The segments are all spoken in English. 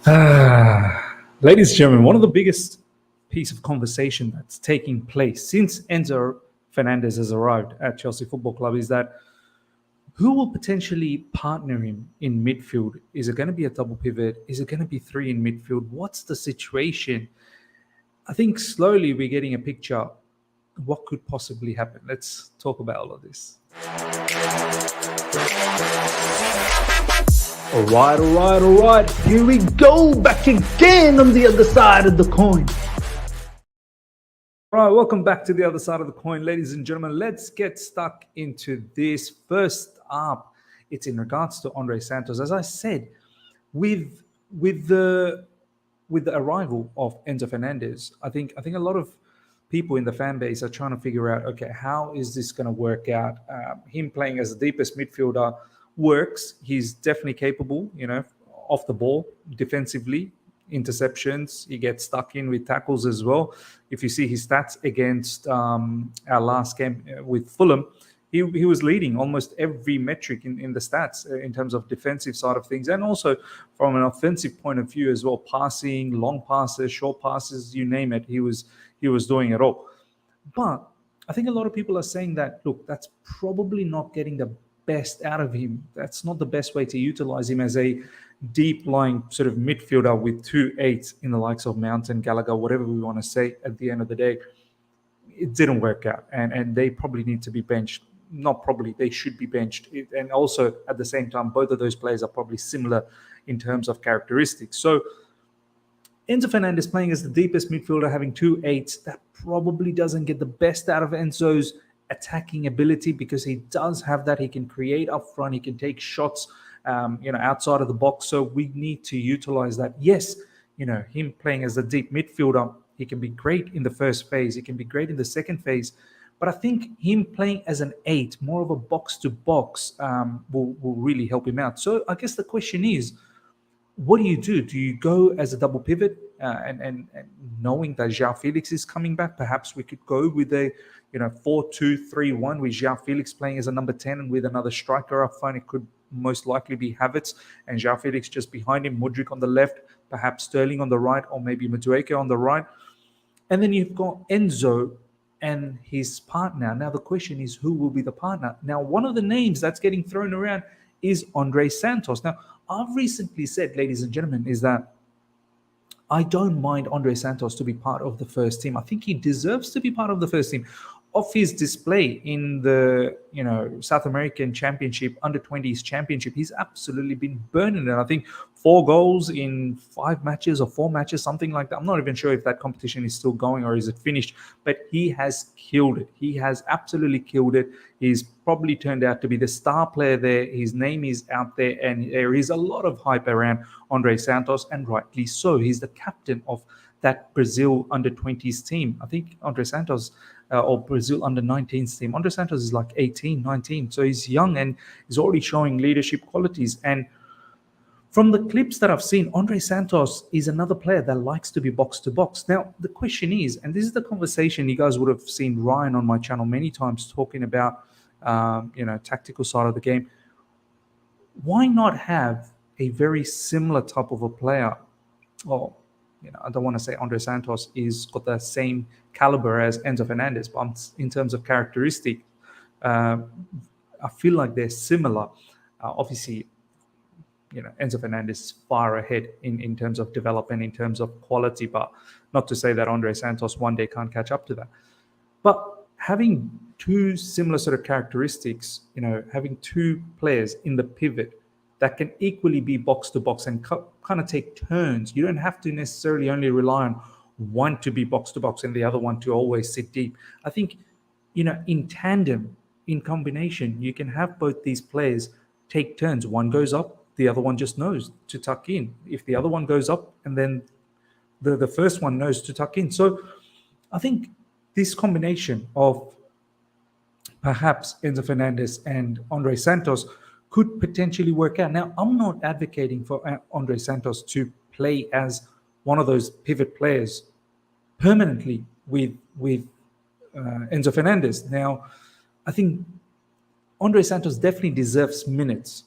Ladies and gentlemen, one of the biggest piece of conversation that's taking place since Enzo Fernandez has arrived at Chelsea Football Club is that who will potentially partner him in midfield? Is it going to be a double pivot? Is it going to be three in midfield? What's the situation? I think slowly we're getting a picture of what could possibly happen. Let's talk about all of this. All right. Here we go, back again on the other side of the coin. All right, welcome back to the other side of the coin, ladies and gentlemen. Let's get stuck into this. First up, it's in regards to Andrey Santos. As I said, with the arrival of Enzo Fernandez, I think a lot of people in the fan base are trying to figure out, okay, how is this going to work out? Him playing as the deepest midfielder works. He's definitely capable, off the ball, defensively, interceptions. He gets stuck in with tackles as well. If you see his stats against our last game with Fulham, he was leading almost every metric in the stats in terms of defensive side of things, and also from an offensive point of view as well. Passing, long passes, short passes, you name it, he was doing it all. But I think a lot of people are saying that, look, that's probably not getting the best out of him. That's not the best way to utilize him as a deep lying sort of midfielder with 2 8s in the likes of Mount and Gallagher, whatever we want to say. At the end of the day, it didn't work out, and they probably need to be benched. Not probably, they should be benched. And also at the same time, both of those players are probably similar in terms of characteristics. So Enzo Fernandez playing as the deepest midfielder, having 2 8s, that probably doesn't get the best out of Enzo's attacking ability, because he does have that. He can create up front, he can take shots outside of the box. So we need to utilize that. Yes, him playing as a deep midfielder, he can be great in the first phase, he can be great in the second phase, but I think him playing as an 8, more of a box to box, will really help him out. So I guess the question is, what do you do? Do you go as a double pivot, and knowing that João Felix is coming back? Perhaps we could go with a 4-2-3-1 with João Felix playing as a number 10 and with another striker up front. It could most likely be Havertz and João Felix just behind him, Mudryk on the left, perhaps Sterling on the right, or maybe Mateo on the right. And then you've got Enzo and his partner. Now the question is, who will be the partner? Now, one of the names that's getting thrown around is Andrey Santos. Now, I've recently said, ladies and gentlemen, is that I don't mind Andrey Santos to be part of the first team. I think he deserves to be part of the first team. Of his display in the South American Championship, under-20s Championship, he's absolutely been burning it. I think 4 goals in 5 matches or 4 matches, something like that. I'm not even sure if that competition is still going or is it finished, but he has killed it. He has absolutely killed it. He's probably turned out to be the star player there. His name is out there, and there is a lot of hype around Andrey Santos, and rightly so. He's the captain of that Brazil under-20s team. I think Andrey Santos, or Brazil under-19s team. Andrey Santos is like 18, 19. So he's young and he's already showing leadership qualities. And from the clips that I've seen, Andrey Santos is another player that likes to be box to box. Now, the question is, and this is the conversation you guys would have seen Ryan on my channel many times talking about, tactical side of the game. Why not have a very similar type of a player? Well, I don't want to say Andrey Santos is got the same caliber as Enzo Fernandez, but in terms of characteristic, I feel like they're similar. Obviously, Enzo Fernandez is far ahead in terms of development, in terms of quality, but not to say that Andrey Santos one day can't catch up to that. But having 2 similar sort of characteristics, having 2 players in the pivot that can equally be box to box and kind of take turns. You don't have to necessarily only rely on one to be box to box and the other one to always sit deep. I think, in tandem, in combination, you can have both these players take turns. One goes up, the other one just knows to tuck in. If the other one goes up, and then the first one knows to tuck in. So I think this combination of perhaps Enzo Fernandez and Andrey Santos could potentially work out. Now, I'm not advocating for Andrey Santos to play as one of those pivot players permanently with Enzo Fernandez. Now, I think Andrey Santos definitely deserves minutes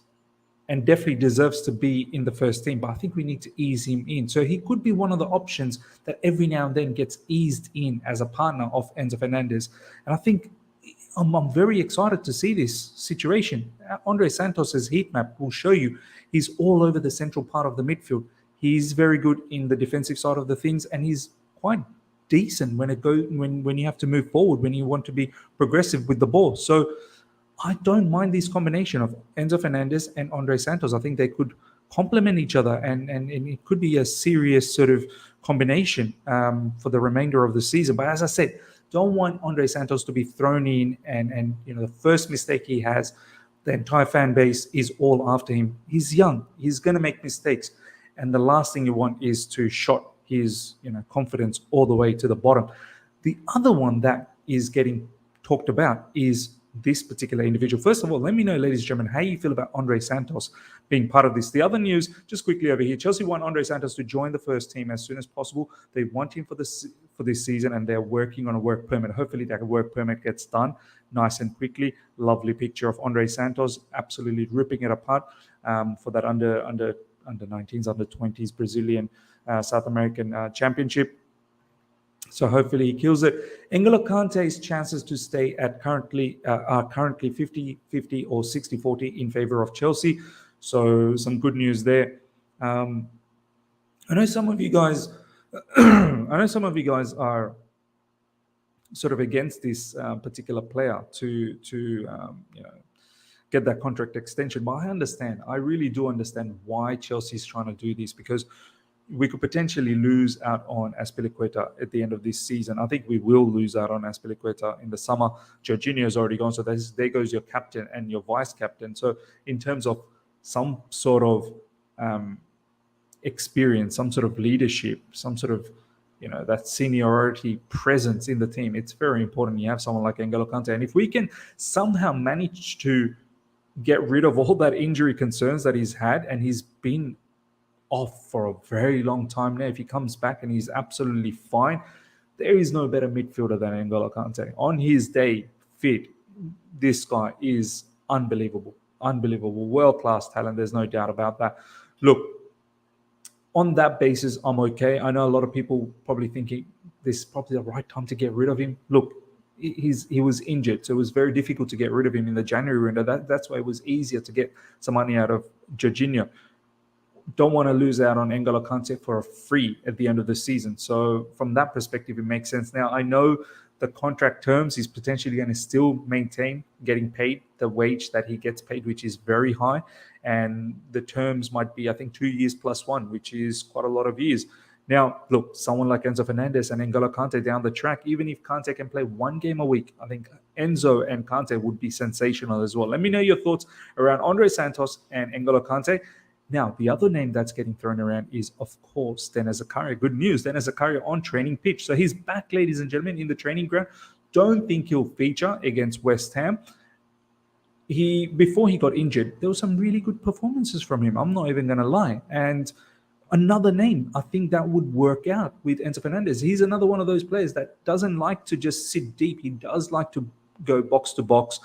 and definitely deserves to be in the first team. But I think we need to ease him in. So he could be one of the options that every now and then gets eased in as a partner of Enzo Fernandez. And I think I'm very excited to see this situation. Andrey Santos' heat map will show you he's all over the central part of the midfield. He's very good in the defensive side of the things, and he's quite decent when you have to move forward, when you want to be progressive with the ball. So I don't mind this combination of Enzo Fernandez and Andrey Santos. I think they could complement each other, and it could be a serious sort of combination for the remainder of the season. But as I said, don't want Andrey Santos to be thrown in, and the first mistake he has, the entire fan base is all after him. He's young. He's going to make mistakes. And the last thing you want is to shot his confidence all the way to the bottom. The other one that is getting talked about is this particular individual. First of all, let me know, ladies and gentlemen, how you feel about Andrey Santos being part of this. The other news, just quickly over here, Chelsea want Andrey Santos to join the first team as soon as possible. They want him for this season, and they're working on a work permit. Hopefully that work permit gets done nice and quickly. Lovely picture of Andrey Santos, absolutely ripping it apart for that under 19s, under 20s Brazilian South American Championship. So hopefully he kills it. N'Golo Kante's chances to stay at are currently 50-50 or 60-40 in favor of Chelsea. So some good news there. I know some of you guys are sort of against this particular player to get that contract extension, but I understand. I really do understand why Chelsea is trying to do this, because we could potentially lose out on Azpilicueta at the end of this season. I think we will lose out on Azpilicueta in the summer. Jorginho's already gone, so there goes your captain and your vice captain. So in terms of some sort of experience, some sort of leadership, some sort of that seniority presence in the team, it's very important you have someone like N'Golo Kante. And if we can somehow manage to get rid of all that injury concerns that he's had, and he's been off for a very long time now, if he comes back and he's absolutely fine, there is no better midfielder than N'Golo Kante. On his day, fit, this guy is unbelievable, world-class talent. There's no doubt about that. Look, on that basis, I'm okay. I know a lot of people probably thinking this is probably the right time to get rid of him. Look, he was injured, so it was very difficult to get rid of him in the January window. That's why it was easier to get some money out of Jorginho. Don't want to lose out on N'Golo Kante for a free at the end of the season. So from that perspective, it makes sense. Now, I know the contract terms, he's potentially going to still maintain getting paid the wage that he gets paid, which is very high. And the terms might be, I think, 2 years plus 1, which is quite a lot of years. Now, look, someone like Enzo Fernandez and N'Golo Kante down the track, even if Kante can play 1 game a week, I think Enzo and Kante would be sensational as well. Let me know your thoughts around Andrey Santos and N'Golo Kante. Now, the other name that's getting thrown around is, of course, Denis Zakaria. Good news, Denis Zakaria on training pitch. So he's back, ladies and gentlemen, in the training ground. Don't think he'll feature against West Ham. Before he got injured, there were some really good performances from him. I'm not even going to lie. And another name, I think that would work out with Enzo Fernandez. He's another one of those players that doesn't like to just sit deep. He does like to go box to box.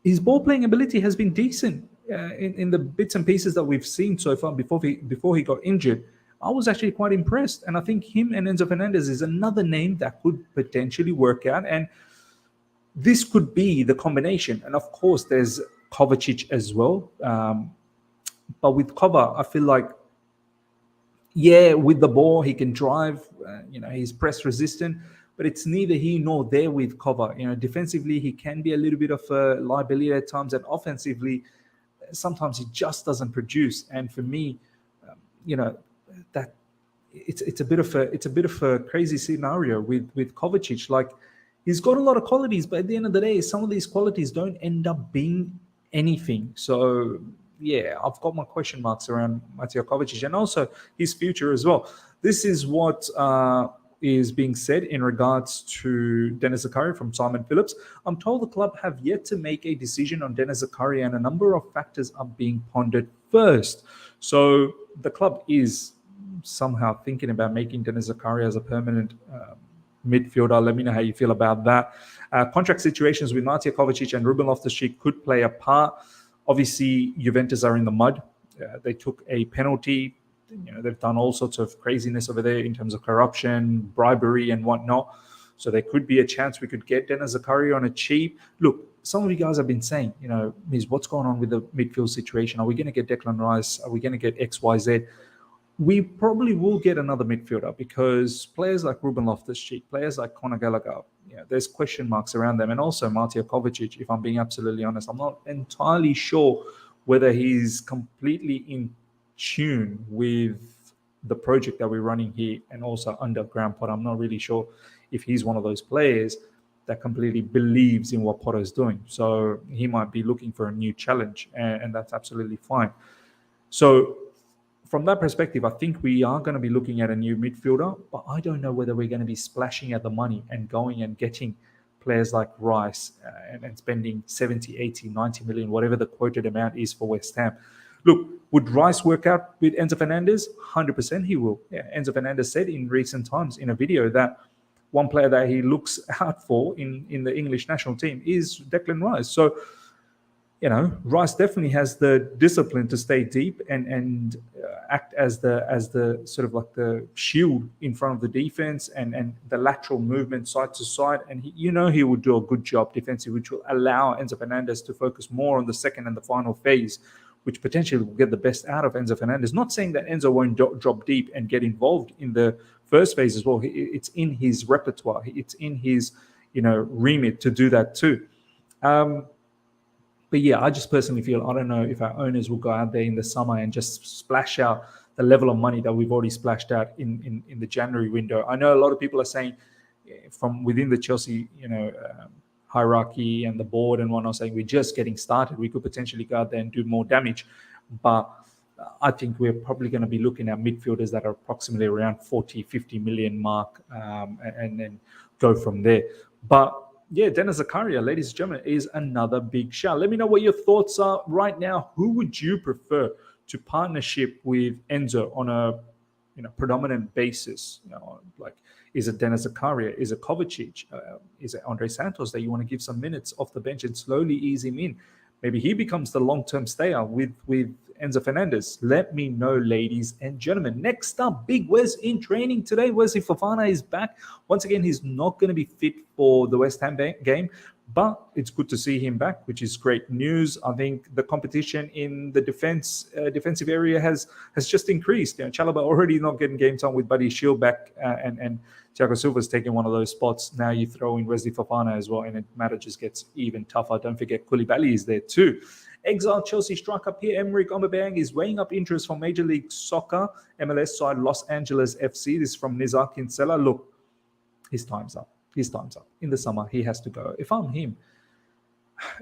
His ball-playing ability has been decent. In the bits and pieces that we've seen so far before he got injured, I was actually quite impressed. And I think him and Enzo Fernandez is another name that could potentially work out. And this could be the combination. And of course, there's Kovacic as well. But with Kova, I feel like, with the ball, he can drive. He's press resistant. But it's neither here nor there with Kova. Defensively, he can be a little bit of a liability at times. And offensively, sometimes he just doesn't produce. And for me, that it's a bit of a crazy scenario with Kovacic. Like, he's got a lot of qualities, but at the end of the day, some of these qualities don't end up being anything. So I've got my question marks around Mateo Kovacic and also his future as well. This is what is being said in regards to Denis Zakaria from Simon Phillips. I'm told the club have yet to make a decision on Denis Zakaria, and a number of factors are being pondered first. So the club is somehow thinking about making Denis Zakaria as a permanent midfielder. Let me know how you feel about that. Contract situations with Mateo Kovacic and Ruben Loftus-Cheek could play a part. Obviously, Juventus are in the mud. They took a penalty. They've done all sorts of craziness over there in terms of corruption, bribery, and whatnot. So there could be a chance we could get Denis Zakaria on a cheap. Look, some of you guys have been saying, Miz, what's going on with the midfield situation? Are we going to get Declan Rice? Are we going to get X, Y, Z? We probably will get another midfielder because players like Ruben Loftus-Cheek, players like Conor Gallagher, there's question marks around them. And also Mateo Kovacic, if I'm being absolutely honest, I'm not entirely sure whether he's completely in tune with the project that we're running here and also under Graham Potter. I'm not really sure if he's one of those players that completely believes in what Potter is doing. So he might be looking for a new challenge, and that's absolutely fine. So from that perspective, I think we are going to be looking at a new midfielder, but I don't know whether we're going to be splashing at the money and going and getting players like Rice and spending 70, 80, 90 million, whatever the quoted amount is for West Ham. Look, would Rice work out with Enzo Fernandez? 100% he will. Yeah, Enzo Fernandez said in recent times in a video that one player that he looks out for in the English national team is Declan Rice. So, Rice definitely has the discipline to stay deep and act as the sort of like the shield in front of the defense and the lateral movement side to side. And he would do a good job defensively, which will allow Enzo Fernandez to focus more on the second and the final phase, which potentially will get the best out of Enzo Fernandez. Not saying that Enzo won't drop deep and get involved in the first phase as well. It's in his repertoire. It's in his, remit to do that too. But yeah, I just personally feel, I don't know if our owners will go out there in the summer and just splash out the level of money that we've already splashed out in the January window. I know a lot of people are saying from within the Chelsea, hierarchy and the board and whatnot, saying we're just getting started. We could potentially go out there and do more damage. But I think we're probably going to be looking at midfielders that are approximately around 40, 50 million mark and then go from there. But yeah, Denis Zakaria, ladies and gentlemen, is another big shout. Let me know what your thoughts are right now. Who would you prefer to partnership with Enzo on a predominant basis? Is it Denis Zakaria? Is it Kovacic? Is it Andrey Santos that you want to give some minutes off the bench and slowly ease him in? Maybe he becomes the long-term stayer with Enzo Fernandez. Let me know, ladies and gentlemen. Next up, Big Wes in training today. Wesley Fofana is back. Once again, he's not going to be fit for the West Ham game, but it's good to see him back, which is great news. I think the competition in the defensive area has just increased. Chalobah already not getting game time with Buddy Shield back, and Thiago Silva's taking one of those spots. Now you throw in Wesley Fofana as well, and the matter just gets even tougher. Don't forget Koulibaly is there too. Exiled Chelsea striker Pierre-Emerick Aubameyang is weighing up interest from Major League Soccer MLS side Los Angeles FC. This is from Nizar Kinsella. Look, his time's up. In the summer, he has to go. If I'm him,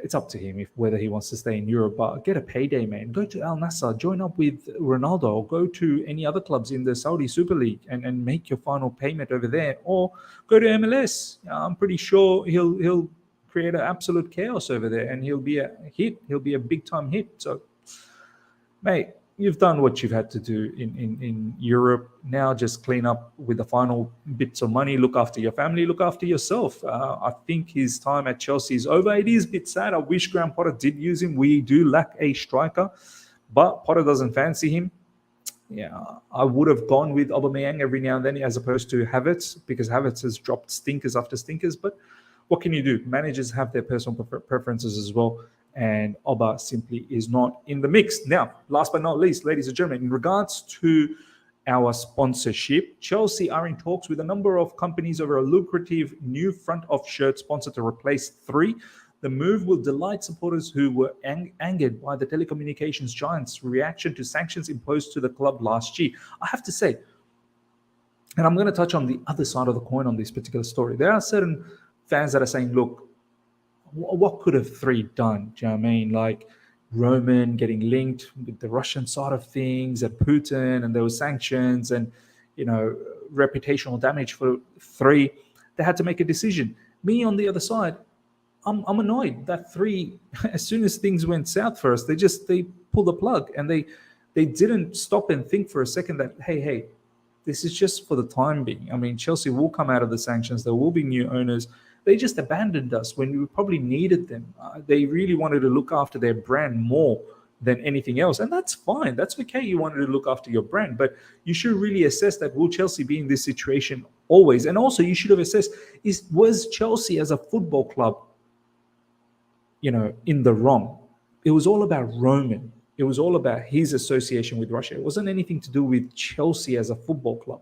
it's up to him whether he wants to stay in Europe, but get a payday, man. Go to Al Nassr, join up with Ronaldo, or go to any other clubs in the Saudi Super League and make your final payment over there, or go to MLS. I'm pretty sure he'll create an absolute chaos over there, and he'll be a hit. He'll be a big-time hit. So, mate, you've done what you've had to do in Europe. Now just clean up with the final bits of money. Look after your family. Look after yourself. I think his time at Chelsea is over. It is a bit sad. I wish Graham Potter did use him. We do lack a striker, but Potter doesn't fancy him. Yeah, I would have gone with Aubameyang every now and then as opposed to Havertz, because Havertz has dropped stinkers after stinkers. But what can you do? Managers have their personal preferences as well, and Oba simply is not in the mix. Now, last but not least, ladies and gentlemen, in regards to our sponsorship, Chelsea are in talks with a number of companies over a lucrative new front of shirt sponsor to replace 3. The move will delight supporters who were angered by the telecommunications giant's reaction to sanctions imposed to the club last year. I have to say, and I'm going to touch on the other side of the coin on this particular story, there are certain fans that are saying, look, what could have 3 done? Do you know what I mean? Like Roman getting linked with the Russian side of things and Putin, and there were sanctions and, reputational damage for 3. They had to make a decision. Me on the other side, I'm annoyed that 3, as soon as things went south for us, they pulled the plug, and they didn't stop and think for a second that, hey, this is just for the time being. I mean, Chelsea will come out of the sanctions. There will be new owners. They just abandoned us when we probably needed them. They really wanted to look after their brand more than anything else. And that's fine. That's okay. You wanted to look after your brand, but you should really assess that, will Chelsea be in this situation always? And also you should have assessed, was Chelsea as a football club, in the wrong? It was all about Roman. It was all about his association with Russia. It wasn't anything to do with Chelsea as a football club.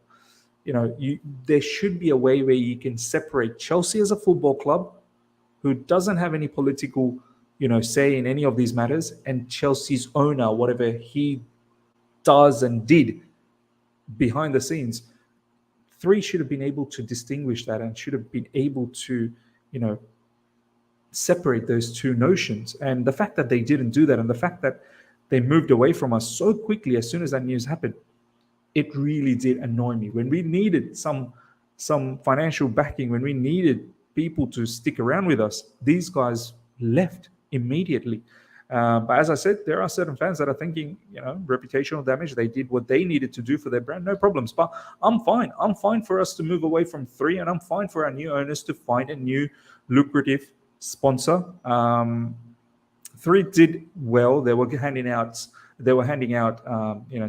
There should be a way where you can separate Chelsea as a football club, who doesn't have any political, say in any of these matters, and Chelsea's owner, whatever he does and did behind the scenes. Three should have been able to distinguish that and should have been able to, separate those two notions. And the fact that they didn't do that, and the fact that they moved away from us so quickly as soon as that news happened, it really did annoy me. When we needed some financial backing, when we needed people to stick around with us, these guys left immediately. But as I said, there are certain fans that are thinking, reputational damage. They did what they needed to do for their brand, no problems. But I'm fine. I'm fine for us to move away from Three, and I'm fine for our new owners to find a new lucrative sponsor. Three did well. They were handing out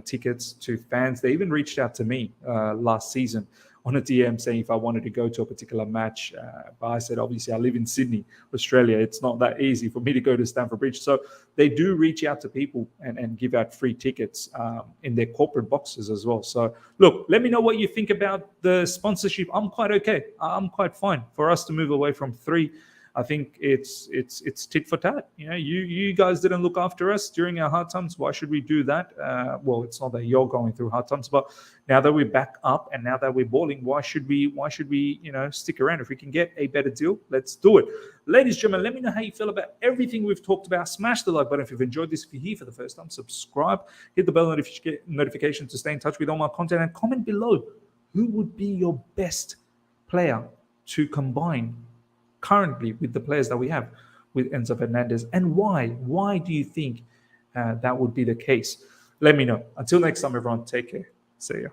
tickets to fans. They even reached out to me last season on a DM saying if I wanted to go to a particular match. But I said, obviously, I live in Sydney, Australia. It's not that easy for me to go to Stamford Bridge. So they do reach out to people and give out free tickets in their corporate boxes as well. So look, let me know what you think about the sponsorship. I'm quite okay. I'm quite fine for us to move away from Three. I think it's tit for tat. You guys didn't look after us during our hard times. Why should we do that? Well, it's not that you're going through hard times, but now that we're back up and now that we're balling, why should we stick around? If we can get a better deal, let's do it. Ladies and gentlemen, let me know how you feel about everything we've talked about. Smash the like button if you've enjoyed this. If you're here for the first time, subscribe, hit the bell notification to stay in touch with all my content, and comment below who would be your best player to combine currently with the players that we have with Enzo Fernandez, and why? Why do you think that would be the case? Let me know. Until next time, everyone, take care. See ya.